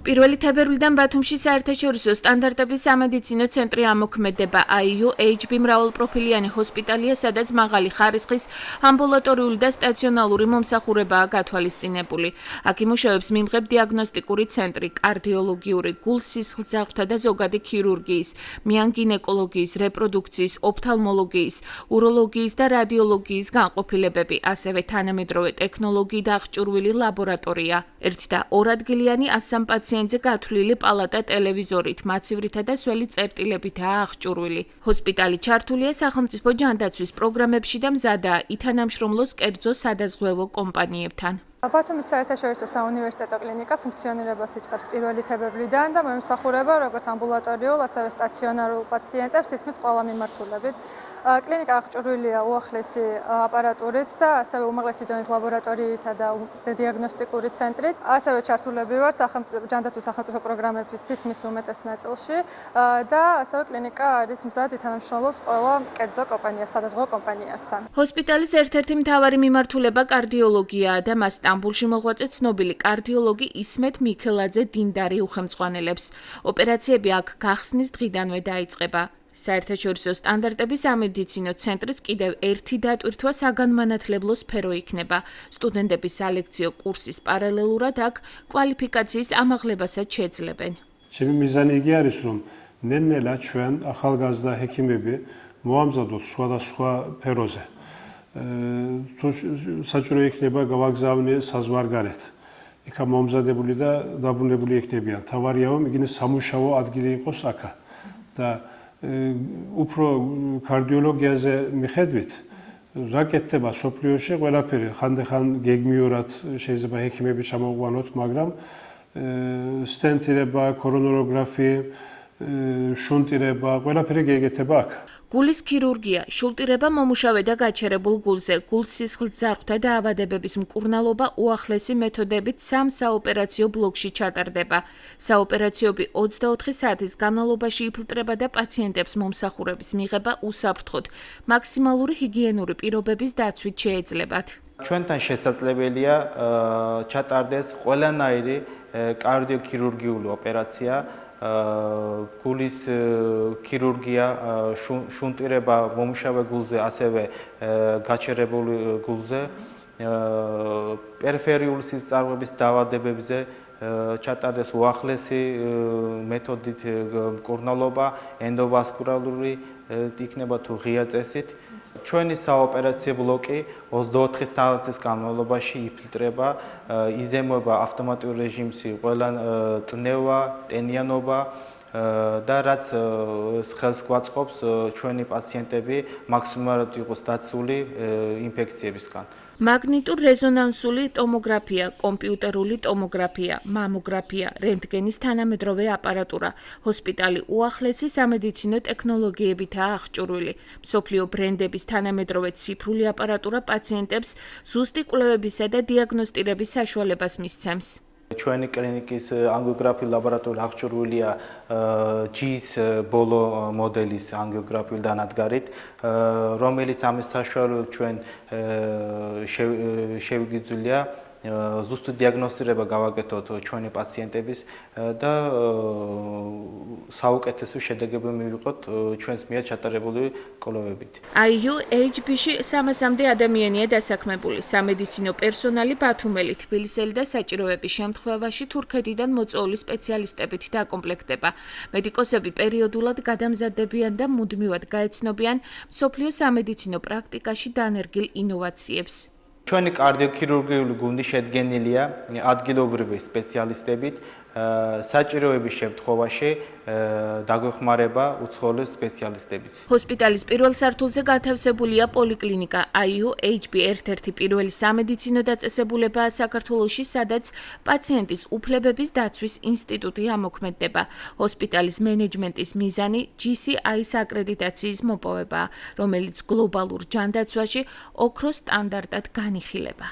პირველი თებერვლიდან ბათუმში საერთაშორისო სტანდარტების სამედიცინო ცენტრი ამოქმედება. IUHB მრავალპროფილიანი ჰოსპიტალია, სადაც მაღალი ხარისხის ამბულატორიული და სტაციონალური მომსახურებაა გათვალისწინებული. აქ იმუშავებს მიმღებ დიაგნოსტიკური ცენტრი, კარდიოლოგიური, გულ-სისხლძარღვთა და ზოგადი ქირურგიის, მიან-გინეკოლოგიის, რეპროდუქციის, ოფთალმოლოგიის, უროლოგიის და რადიოლოგიის განყოფილებები, ასევე თანამედროვე ტექნოლოგიით აღჭურვილი ლაბორატორია. ერთ და ორ ადგილიანი 100 პაციენტზე გათვლილი პალატა ტელევიზორით, მაცივრითა და სველი წერტილებითაა აღჭურვილი. ჰოსპიტალი ჩართულია სახელმწიფო ჯანდაცვის პროგრამებში და მზადაა ითანამშრომლოს კერძო სადაზღვევო კომპანიებთან. ბათუმის საერთაშორისო საუნივერსიტეტო კლინიკა ფუნქციონირებას იწყებს 1 თებერვლიდან და მოემსახურება როგორც ამბულატორიულ, ასევე სტაციონარულ პაციენტებს თითქმის ყველა მიმართულებით. კლინიკა აღჭურვილია უახლესი აპარატურით და ასევე უმაღლესი დონის ლაბორატორიითა და დიაგნოსტიკური ცენტრით. ასევე ჩართულები ვართ ჯანდაცვის სახელმწიფო პროგრამების თითქმის უმეტეს ნაწილში და ასევე კლინიკა არის მზად ითანამშრომლობს ყველა კერძო კომპანიას, სადაზღვევო კომპანიასთან. ჰოსპიტალის ერთ-ერთი მთავარი მიმართულება კარდიოლოგიაა და მას სტამბულში მოღვაწე ცნობილი კარდიოლოგი ისმეთ მიქელაძე დინდარი უხემწყვალებს. ოპერაციები აქ გახსნის დღიდანვე დაიწყება. საერთაშორისო სტანდარტების სამედიცინო ცენტრის კიდევ ერთი დატვირთვა საგანმანათლებლო სფერო იქნება. სტუდენტების სალექციო კურსის პარალელურად აქ კვალიფიკაციის ამაღლებასაც შეძლებენ. ჩემი მიზანი იგი არის, რომ ნელ-ნელა ჩვენ ახალგაზრდა ჰექიმები მოამზადოთ სხვადასხვა სფეროზე. თუ საჭირო იქნება გავაგზავნე საზღვარგარეთ. იქა მომზადებული და დაბრუნებული იქნებიან. თავარია რომ იგივე სამუშაო ადგილი იყოს აქა. და უფრო კარდიოლოგიაზე მიხედვით, რა კეთდება სოფლიოში, ყველაფერი ხანდახან გეგმიურად შეიძლება ჰექიმები ჩამოყვანოთ, მაგრამ სტენტირება, კორონაროგრაფი, შუნტირება, ყველაფერი გეკეთება აქ. გულის ქირურგია, შულტირება მომუშავე და გაჩერებულ გულზე, გულ-სისხლძარღვთა დაავადებების მკურნალობა უახლესი მეთოდებით 3 საოპერაციო ბლოკში ჩატარდება. საოპერაციები 24 საათის განმავლობაში იფილტრება და პაციენტებს მომსახურების მიღება უსაფრთხოდ, მაქსიმალური ჰიგიენური პირობების დაცვით შეეძლებათ. ჩვენთან შესაძლებელია ჩატარდეს ყველანაირი კარდიოქირურგიული ოპერაცია, გულის ქირურგია, შუნტირება მომუშავე გულზე, ასევე გაჩერებული გულზე, პერიფერიული სისწარღვების დაავადებებზე ჩატარდეს უახლესი მეთოდით მკურნალობა, ენდოვასკულარული იქნება თუ ღია წესით. ჩვენი საოპერაციო ბლოკი 24 საათის განმავლობაში იფილტრება, იზემოება ავტომატურ რეჟიმში ყველა წნევა, ტენიანობა და რაც ხელს გვაწყობს ჩვენი პაციენტები მაქსიმალურად იყოს დაცული ინფექციებისგან. მაგნიტურ-რეზონანსული ტომოგრაფია, კომპიუტერული ტომოგრაფია, მამოგრაფია, რენტგენის თანამედროვე აპარატურა. ჰოსპიტალი უახლესი სამედიცინო ტექნოლოგიებითაა აღჭურვილი. მსოფლიო ბრენდების თანამედროვე ციფრული აპარატურა პაციენტებს ზუსტი კვლევებისა და დიაგნოსტირების საშუალებას მისცემს. ჩვენი კლინიკის ანგიოგრაფიული ლაბორატორია აღჭურვილია GIS ბოლო მოდელის ანგიოგრაფიული დანადგარით, რომელიც ამის საშუალებით ჩვენ შევიგრძვია ზუსტი დიაგნოსტირება გავაკეთოთ ჩვენი პაციენტების და საუკეთესო შედეგები მივიღოთ ჩვენს მიერ ჩატარებული კვლევებით. IUHB-ში 300-მდე ადამიანია დასაქმებული. სამედიცინო პერსონალი ბათუმელი, თბილისელი და საჭიროების შემთხვევაში თურქეთიდან მოწვეული სპეციალისტებით დაკომპლექტდება. მედიკოსები პერიოდულად გადამზადდებიან და მუდმივად გაეცნობიან მსოფლიო სამედიცინო პრაქტიკაში დანერგილ ინოვაციებს. ჩვენი კარდიოქირურგიული გუნდი შედგენილია ადგილობრივი სპეციალისტებით, საჭიროების შემთხვევაში დაგვეხმარება უცხოელი სპეციალისტებით. ჰოსპიტალის პირველ სართულზე გათავსებულია პოლიკლინიკა. IUHB ერთ-ერთი პირველი სამედიცინო დაწესებულებაა საქართველოში, სადაც პაციენტის უფლებების დაცვის ინსტიტუტი ამოქმედდება. ჰოსპიტალის მენეჯმენტის მიზანი GCI-ის აკრედიტაციის მოპოვებაა, რომელიც გლობალურ ჯანდაცვაში ოქროს სტანდარტად განიხილება.